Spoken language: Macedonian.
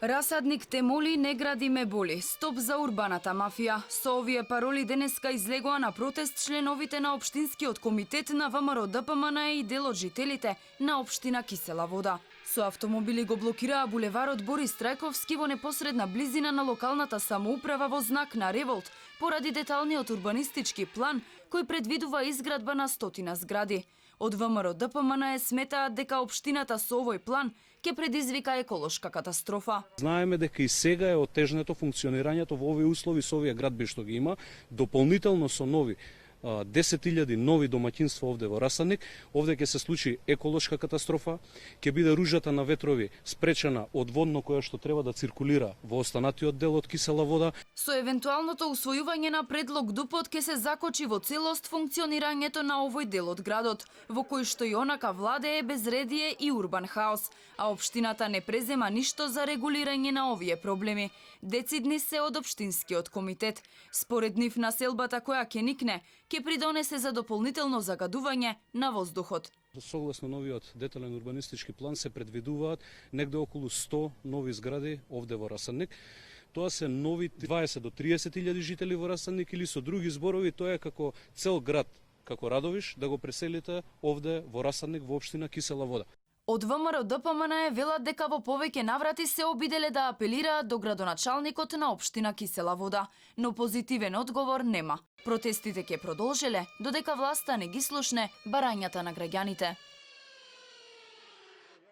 Расадник те моли, не гради ме боли. Стоп за урбаната мафија. Со овие пароли денеска излегоа на протест членовите на Општинскиот комитет на ВМРО ДПМН и дел од жителите на општина Кисела Вода. Со автомобили го блокираа булеварот Борис Трајковски во непосредна близина на локалната самоуправа во знак на револт, поради деталниот урбанистички план кој предвидува изградба на 100 згради. Од ВМРО ДПМН сметаат дека општината со овој план ќе предизвика еколошка катастрофа. Знаеме дека и сега е отежнето функционирањето во овие услови со овие градби што ги има, дополнително со нови 10.000 нови домаќинства овде во Расадник. Овде ќе се случи еколошка катастрофа, ќе биде ружата на ветрови спречена од водно која што треба да циркулира во останатиот дел од Кисела Вода. Со евентуалното усвојување на предлог ДУП-от ќе се закочи во целост функционирањето на овој дел од градот, во кој што и онака владее безредие и урбан хаос, а општината не презема ништо за регулирање на овие проблеми. Децидни се од Општинскиот комитет. Според нив населбата која ќе никне, ќе придонесе за дополнително загадување на воздухот. Согласно новиот детален урбанистички план се предвидуваат негде околу 100 нови згради овде во Расадник. Тоа се нови 20 до 30.000 жители во Расадник, или со други зборови тоа е како цел град, како Радовиш, да го преселите овде во Расадник во општина Кисела Вода. Од ВМРО ДПМН велат дека во повеќе наврати се обиделе да апелираат до градоначалникот на општина Кисела Вода, но позитивен одговор нема. Протестите ќе продолжеле додека власта не ги слушне барањата на граѓаните.